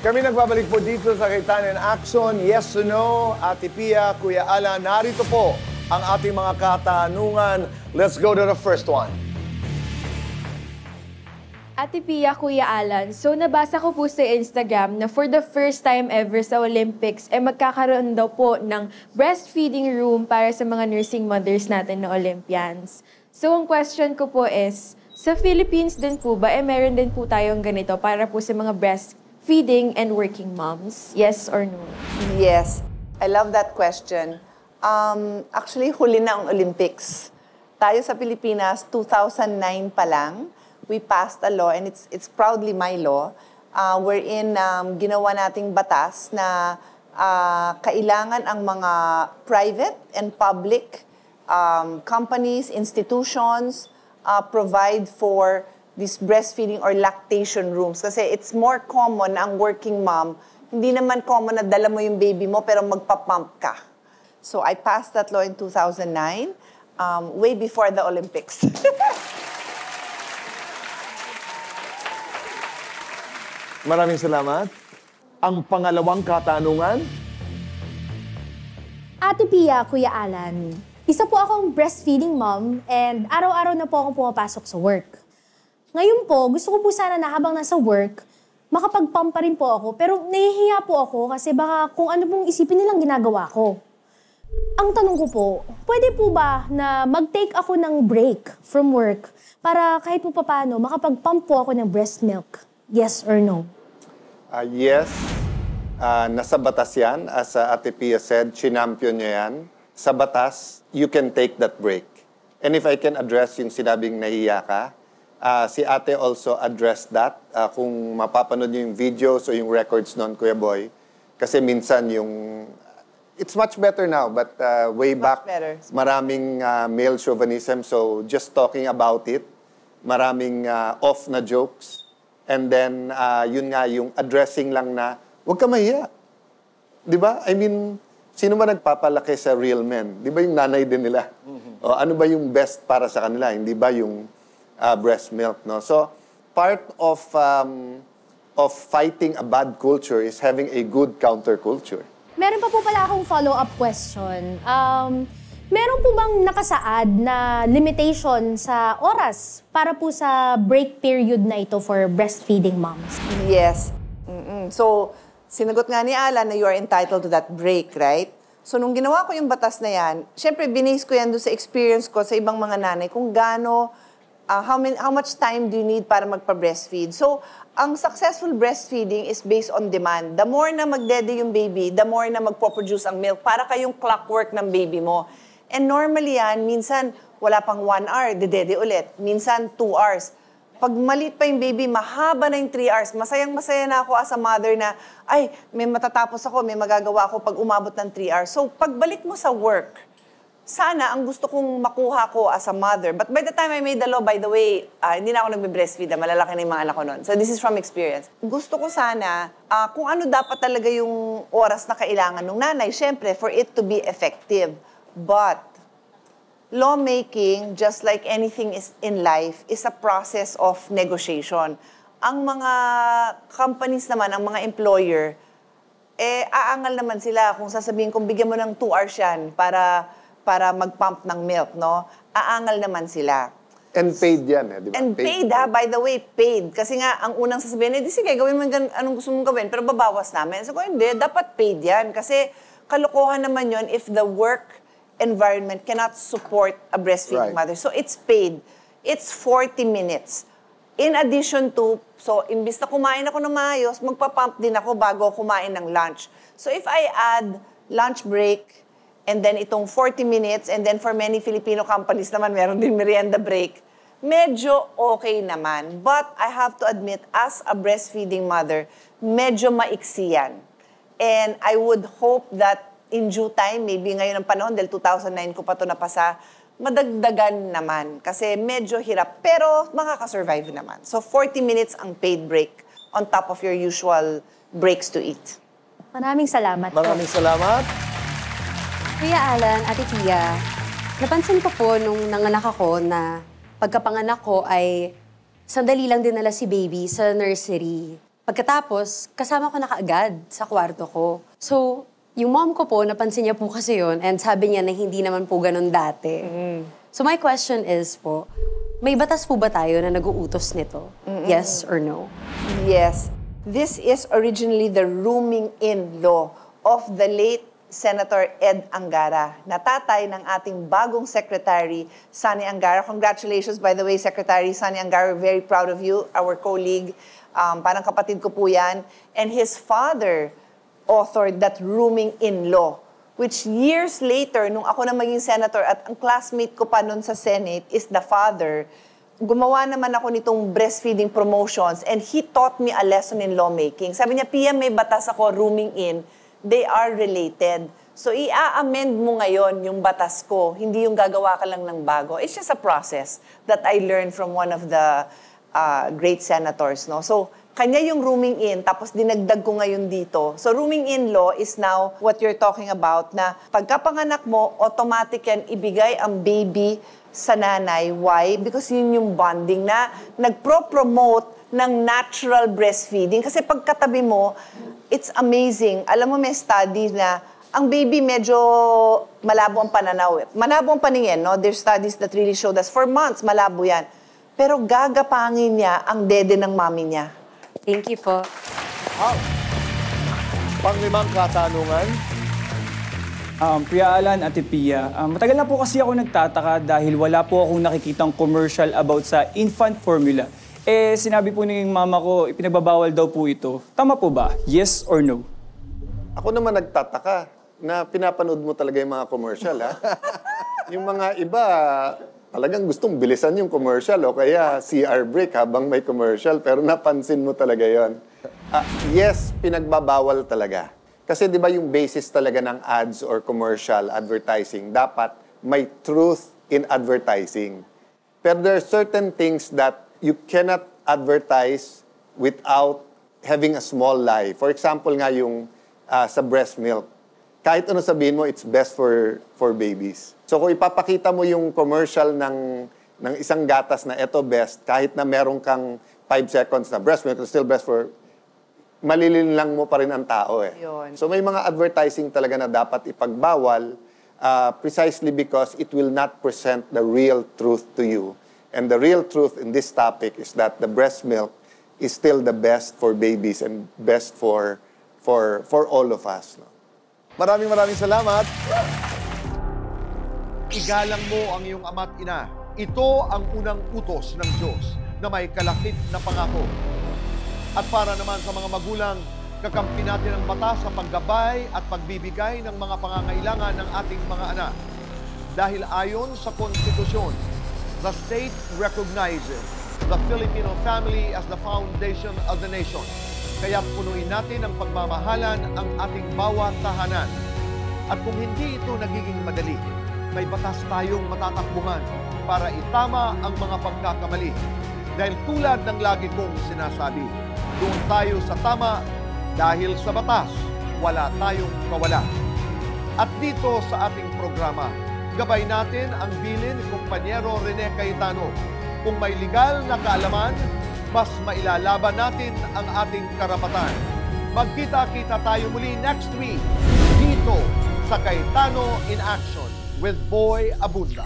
Kami nagbabalik po dito sa Kaintahan in Action. Yes or no? Ate Pia, Kuya Alan, narito po ang ating mga katanungan. Let's go to the first one. Ate Pia, Kuya Alan, so nabasa ko po sa Instagram na for the first time ever sa Olympics, magkakaroon daw po ng breastfeeding room para sa mga nursing mothers natin na Olympians. So ang question ko po is, sa Philippines din po ba, meron din po tayong ganito para po sa mga breastfeeding and working moms? Yes or no? Yes. I love that question. Actually, huli na ang Olympics. Tayo sa Pilipinas, 2009 pa lang, we passed a law, and it's proudly my law, wherein ginawa nating batas na kailangan ang mga private and public companies, institutions, provide for these breastfeeding or lactation rooms. Kasi it's more common na ang working mom, hindi naman common na dala mo yung baby mo pero magpapump ka. So I passed that law in 2009, way before the Olympics. Maraming salamat. Ang pangalawang katanungan. Ate Pia, Kuya Alan, isa po akong breastfeeding mom and araw-araw na po akong pumapasok sa work. Ngayon po, gusto ko po sana na habang nasa work, makapag-pump pa rin po ako, pero nahihiya po ako kasi baka kung ano pong isipin nilang ginagawa ko. Ang tanong ko po, pwede po ba na mag-take ako ng break from work para kahit po paano makapag-pump po ako ng breast milk? Yes or no? Yes. Nasa batas yan. As Ate Pia said, chinampion nyo yan. Sa batas, you can take that break. And if I can address yung sinabing nahiya ka, si Ate also addressed that. Kung mapapanood nyo yung videos o yung records nun, Kuya Boy, kasi minsan yung... It's much better now, but way back, maraming male chauvinism. So just talking about it, maraming off na jokes. And then, yun nga, yung addressing lang na, huwag ka mahiya. Di ba? I mean, sino ba nagpapalaki sa real men? Di ba yung nanay din nila? O ano ba yung best para sa kanila? Hindi ba yung breast milk, no? So, part of fighting a bad culture is having a good counterculture. Meron pa po pala akong follow-up question. Meron po bang nakasaad na limitation sa oras para po sa break period na ito for breastfeeding moms? Yes. So, sinagot nga ni Alan na you are entitled to that break, right? So, nung ginawa ko yung batas na yan, syempre, binase ko yan doon sa experience ko sa ibang mga nanay kung gaano, how much time do you need para magpa-breastfeed. So, ang successful breastfeeding is based on demand. The more na magdede yung baby, the more na magpo-produce ang milk para kayong clockwork ng baby mo. And normally yan, minsan wala pang 1 hour, dedede ulit. Minsan 2 hours. Pag maliit pa yung baby, mahaba na yung 3 hours. Masayang-masaya na ako as a mother na, ay, may matatapos ako, may magagawa ako pag umabot ng 3 hours. So, pagbalik mo sa work, sana ang gusto kong makuha ko as a mother. But by the time I made the law, by the way, hindi na ako nagbe-breastfeed, malalaki na yung mga anak ko nun. So this is from experience. Gusto ko sana, kung ano dapat talaga yung oras na kailangan ng nanay, syempre, for it to be effective. But lawmaking, just like anything is in life, is a process of negotiation. Ang mga companies naman, ang mga employer, aangal naman sila kung sasabihin kung bigyan mo ng 2 hours yan para mag-pump ng milk, no? Aangal naman sila. And paid yan, di ba? And paid, by the way, paid. Kasi nga, ang unang sasabihin, di sige, gawin mo anong gusto mong gawin, pero babawas namin. So, hindi, dapat paid yan. Kasi kalokohan naman yon if the work environment cannot support a breastfeeding mother. So, it's paid. It's 40 minutes. In addition to, so, imbis na kumain ako ng maayos, magpa-pump din ako bago kumain ng lunch. So, if I add lunch break, and then itong 40 minutes, and then for many Filipino companies naman, meron din merienda break, medyo okay naman. But I have to admit, as a breastfeeding mother, medyo maiksi yan. And I would hope that in due time, maybe ngayon ang panahon, dahil 2009 ko pa ito napasa, madagdagan naman. Kasi medyo hirap, pero makakasurvive naman. So 40 minutes ang paid break on top of your usual breaks to eat. Maraming salamat po. Maraming salamat. Kuya Alan, Ate Pia, napansin ko po nung nanganak ako na pagkapanganak ko ay sandali lang dinala si baby sa nursery. Pagkatapos, kasama ko na kaagad sa kwarto ko. So, yung mom ko po, napansin niya po kasi yun and sabi niya na hindi naman po ganun dati. So my question is po, may batas po ba tayo na nag-uutos nito? Yes or no? Yes. This is originally the rooming-in law of the late Senator Ed Angara, na tatay ng ating bagong Secretary, Sunny Angara. Congratulations, by the way, Secretary Sunny Angara. We're very proud of you, our colleague. Parang kapatid ko po yan. And his father authored that rooming-in law, which years later, nung ako na maging senator at ang classmate ko pa nun sa Senate is the father, gumawa naman ako nitong breastfeeding promotions and he taught me a lesson in lawmaking. Sabi niya, Pia, may batas ako, rooming in. They are related. So, i-amend mo ngayon yung batas ko. Hindi yung gagawa ka lang ng bago. It's just a process that I learned from one of the great senators. No? So, kanya yung rooming in, tapos dinagdag ko ngayon dito. So, rooming in law is now what you're talking about na pagkapanganak mo, automatic yan, ibigay ang baby sa nanay. Why? Because yun yung bonding na nagpro-promote ng natural breastfeeding. Kasi pagkatabi mo, it's amazing. Alam mo, may studies na ang baby medyo malabo ang pananaw. Malabo ang paningin, no? There's studies that really showed us for months, malabo yan. Pero gagapangin niya ang dede ng mami niya. Thank you po. Panglimang katanungan. Kuya Alan, Ate Pia, matagal na po kasi ako nagtataka dahil wala po akong nakikitang commercial about sa infant formula. Eh, sinabi po ng mama ko, ipinagbabawal daw po ito. Tama po ba? Yes or no? Ako naman nagtataka na pinapanood mo talaga yung mga commercial, ha? Yung mga iba, talagang gustong bilisan yung commercial o kaya CR break habang may commercial, pero napansin mo talaga yon. Yes, pinagbabawal talaga. Kasi di ba yung basis talaga ng ads or commercial advertising, dapat may truth in advertising. Pero there are certain things that you cannot advertise without having a small lie. For example nga yung sa breast milk. Kahit ano sabihin mo, it's best for babies. So kung ipapakita mo yung commercial ng isang gatas na ito best, kahit na meron kang 5 seconds na breast milk, it's still best for, malilin lang mo pa rin ang tao eh. Yun. So may mga advertising talaga na dapat ipagbawal precisely because it will not present the real truth to you. And the real truth in this topic is that the breast milk is still the best for babies and best for all of us. No? Maraming salamat. Igalang mo ang iyong ama't ina. Ito ang unang utos ng Diyos na may kalakip na pangako. At para naman sa mga magulang, kakampi natin ang batas sa paggabay at pagbibigay ng mga pangangailangan ng ating mga anak. Dahil ayon sa konstitusyon, the state recognizes the Filipino family as the foundation of the nation. Kaya punuin natin ang pagmamahalan ang ating bawat tahanan. At kung hindi ito nagiging madali, may batas tayong matatakbuhan para itama ang mga pagkakamali. Dahil tulad ng lagi kong sinasabi, doon tayo sa tama dahil sa batas, wala tayong kawalan. At dito sa ating programa, gabay natin ang bilin ni Kumpanyero Rene Cayetano. Kung may legal na kaalaman, mas mailalaban natin ang ating karapatan. Magkita-kita tayo muli next week dito sa Cayetano in Action with Boy Abunda.